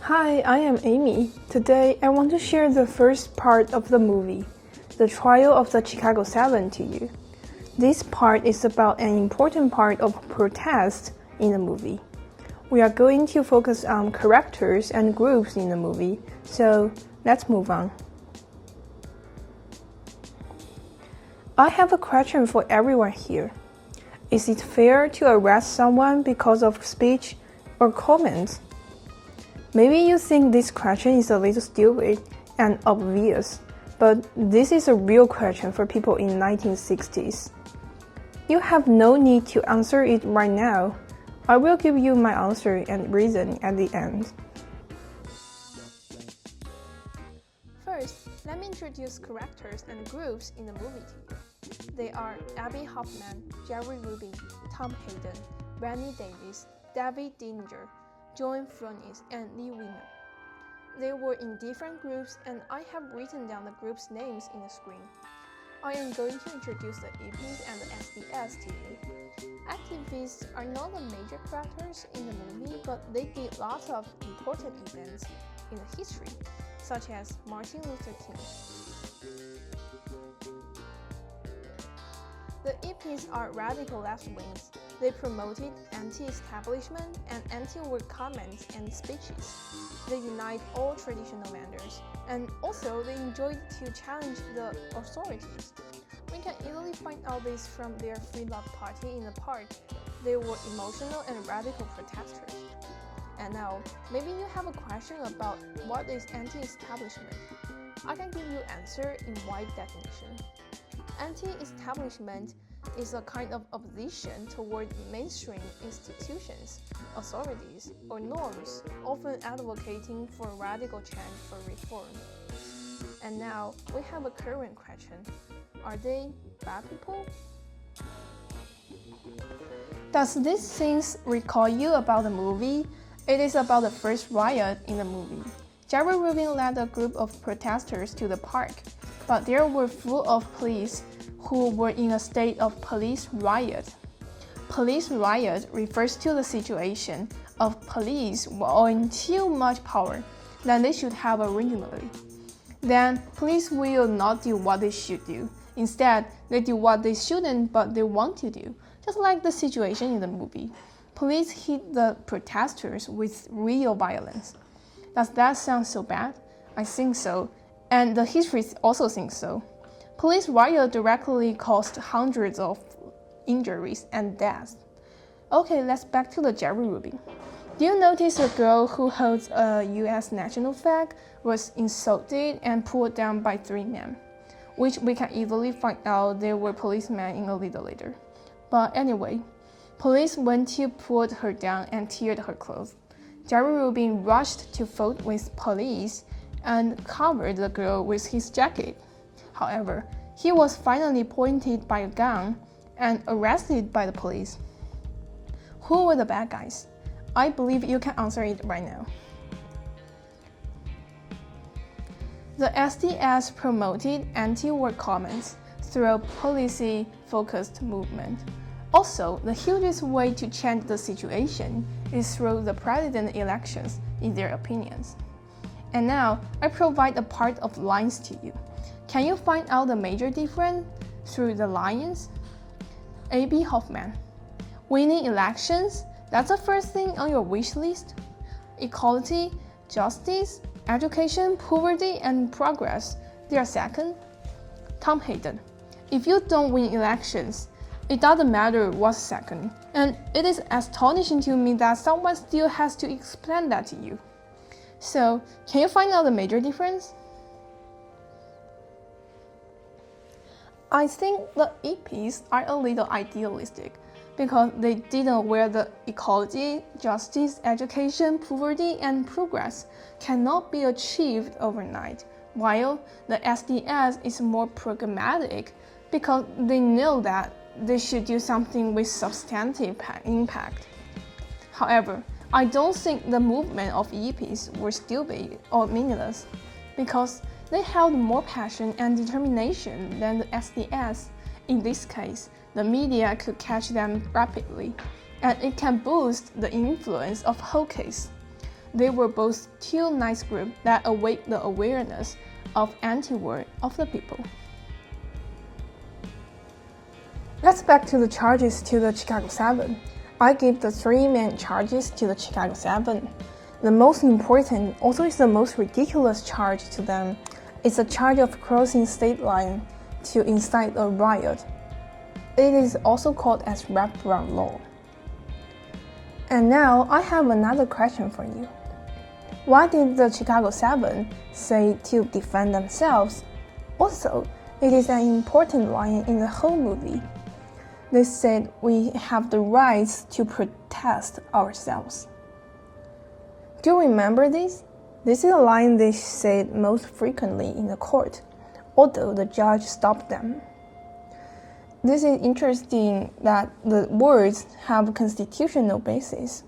Hi, I am Amy. Today, I want to share the first part of the movie, The Trial of the Chicago 7, to you. This part is about an important part of protest in the movie. We are going to focus on characters and groups in the movie, so let's move on. I have a question for everyone here. Is it fair to arrest someone because of speech or comments? Maybe you think this question is a little stupid and obvious, but this is a real question for people in 1960s. You have no need to answer it right now. I will give you my answer and reason at the end. First, let me introduce characters and groups in the movie to you. They are Abbie Hoffman, Jerry Rubin, Tom Hayden, Rennie Davis, David Dinger, Joan Fronis, and Lee Weiner. They were in different groups, and I have written down the groups' names in the screen. I am going to introduce the EPs and the SDS to you. Activists are not the major characters in the movie, but they did lots of important events in the history, such as Martin Luther King. The EPs are radical left wings. They promoted anti-establishment and anti-war comments and speeches. They unite all traditional vendors, and also they enjoyed to challenge the authorities. We can easily find out this from their Free Love Party in the park. They were emotional and radical protesters. And now, maybe you have a question about what is anti-establishment. I can give you answer in wide definition. Anti-establishment is a kind of opposition toward mainstream institutions, authorities, or norms, often advocating for radical change for reform. And now, we have a current question. Are they bad people? Does these things recall you about the movie? It is about the first riot in the movie. Jerry Rubin led a group of protesters to the park, but they were full of police who were in a state of police riot. Police riot refers to the situation of police owing too much power than they should have originally. Then, police will not do what they should do. Instead, they do what they shouldn't but they want to do, just like the situation in the movie. Police hit the protesters with real violence. Does that sound so bad? I think so, and the history also thinks so. Police riot directly caused hundreds of injuries and deaths. Okay, let's back to the Jerry Rubin. Do you notice a girl who holds a US national flag was insulted and pulled down by 3 men, which we can easily find out they were policemen in a little later. But anyway, police went to put her down and teared her clothes. Jerry Rubin rushed to fight with police and covered the girl with his jacket. However, he was finally pointed by a gun and arrested by the police. Who were the bad guys? I believe you can answer it right now. The SDS promoted anti-war comments through a policy-focused movement. Also, the hugest way to change the situation is through the president elections, in their opinions. And now, I provide a part of lines to you. Can you find out the major difference through the lines? Abbie Hoffman. Winning elections, that's the first thing on your wish list. Equality, justice, education, poverty, and progress, they are second. Tom Hayden. If you don't win elections, it doesn't matter what's second. And it is astonishing to me that someone still has to explain that to you. So, can you find out the major difference? I think the EPs are a little idealistic because they didn't wear the equality, justice, education, poverty, and progress cannot be achieved overnight, while the SDS is more pragmatic because they know that they should do something with substantive impact. However, I don't think the movement of EPs were stupid or meaningless because they held more passion and determination than the SDS. In this case, the media could catch them rapidly, and it can boost the influence of whole case. They were both two nice groups that awake the awareness of anti-war of the people. Let's back to the charges to the Chicago 7. I give the three main charges to the Chicago 7. The most important, also is the most ridiculous charge to them, is the charge of crossing state line to incite a riot. It is also called as wraparound law. And now I have another question for you. Why did the Chicago 7 say to defend themselves? Also, it is an important line in the whole movie. They said we have the rights to protest ourselves. Do you remember this? This is a line they said most frequently in the court, although the judge stopped them. This is interesting that the words have a constitutional basis.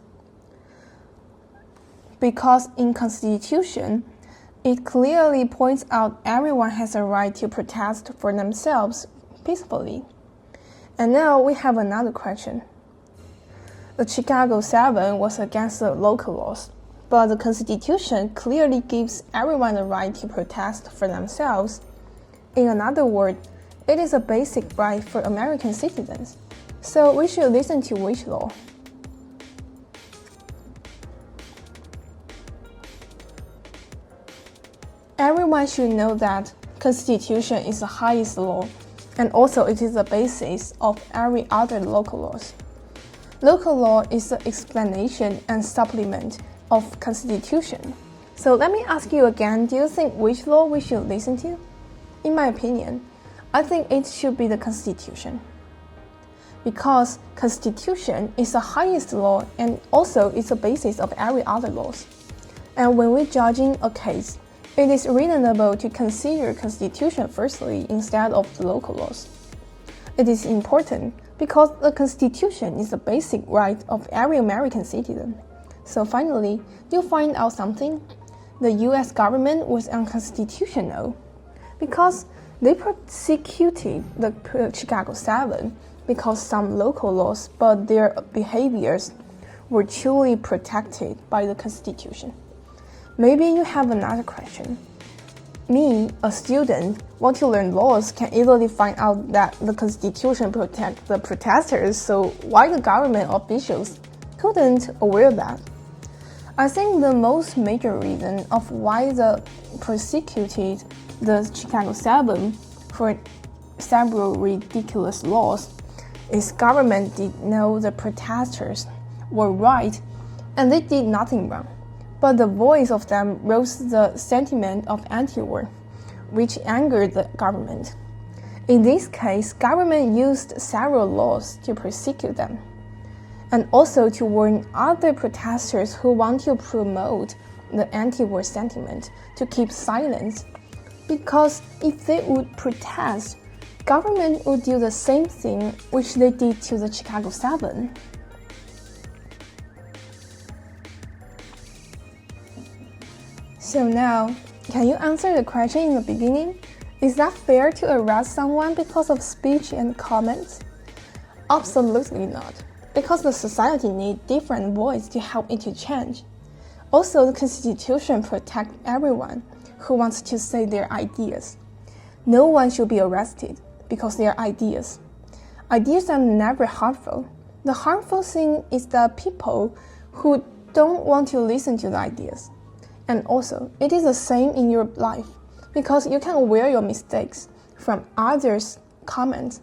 Because in Constitution, it clearly points out everyone has a right to protest for themselves peacefully. And now we have another question. The Chicago 7 was against the local laws, but the Constitution clearly gives everyone the right to protest for themselves. In another word, it is a basic right for American citizens. So we should listen to which law? Everyone should know that Constitution is the highest law, and also it is the basis of every other local laws. Local law is the explanation and supplement of Constitution. So let me ask you again, do you think which law we should listen to? In my opinion, I think it should be the Constitution. Because Constitution is the highest law and also it's the basis of every other laws. And when we're judging a case, it is reasonable to consider Constitution firstly instead of the local laws. It is important because the Constitution is the basic right of every American citizen. So finally, you find out something? The US government was unconstitutional because they persecuted the Chicago 7 because some local laws, but their behaviors were truly protected by the Constitution. Maybe you have another question. Me, a student, want to learn laws can easily find out that the Constitution protects the protesters, so why the government officials couldn't aware of that? I think the most major reason of why they persecuted the Chicago 7 for several ridiculous laws is government did know the protesters were right and they did nothing wrong. But the voice of them rose the sentiment of anti-war, which angered the government. In this case, government used several laws to persecute them, and also to warn other protesters who want to promote the anti-war sentiment to keep silence. Because if they would protest, government would do the same thing which they did to the Chicago 7. So now, can you answer the question in the beginning? Is that fair to arrest someone because of speech and comments? Absolutely not, because the society needs different voices to help it to change. Also, the Constitution protects everyone who wants to say their ideas. No one should be arrested because they are ideas. Ideas are never harmful. The harmful thing is the people who don't want to listen to the ideas. And also, it is the same in your life, because you can wear your mistakes from others' comments.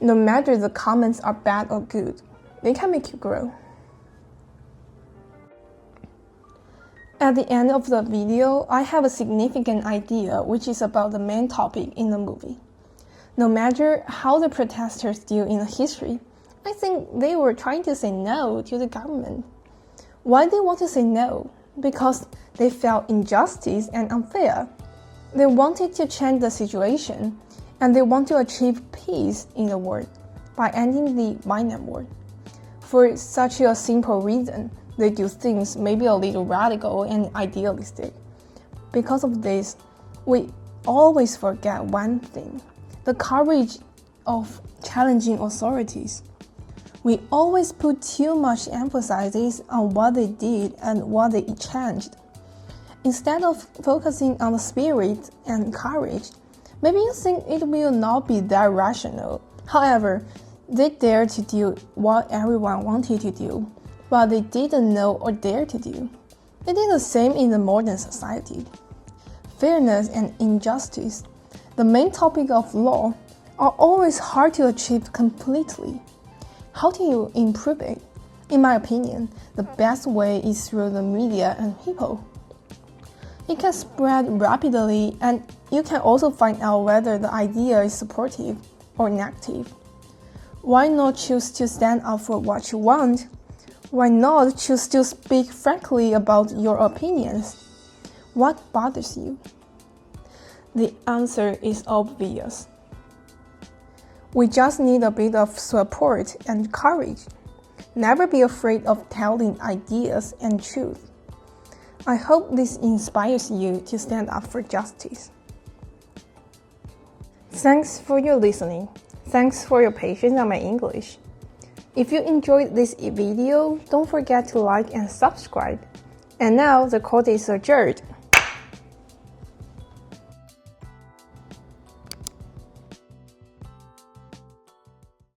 No matter the comments are bad or good, they can make you grow. At the end of the video, I have a significant idea which is about the main topic in the movie. No matter how the protesters do in the history, I think they were trying to say no to the government. Why they want to say no? Because they felt injustice and unfair. They wanted to change the situation, and they want to achieve peace in the world by ending the Vietnam War. For such a simple reason, they do things maybe a little radical and idealistic. Because of this, we always forget one thing: the courage of challenging authorities. We always put too much emphasis on what they did and what they changed. Instead of focusing on the spirit and courage, maybe you think it will not be that rational. However, they dared to do what everyone wanted to do, but they didn't know or dare to do. It is the same in the modern society. Fairness and injustice, the main topic of law, are always hard to achieve completely. How do you improve it? In my opinion, the best way is through the media and people. It can spread rapidly, and you can also find out whether the idea is supportive or negative. Why not choose to stand up for what you want? Why not choose to speak frankly about your opinions? What bothers you? The answer is obvious. We just need a bit of support and courage. Never be afraid of telling ideas and truth. I hope this inspires you to stand up for justice. Thanks for your listening. Thanks for your patience on my English. If you enjoyed this video, don't forget to like and subscribe. And now the court is adjourned.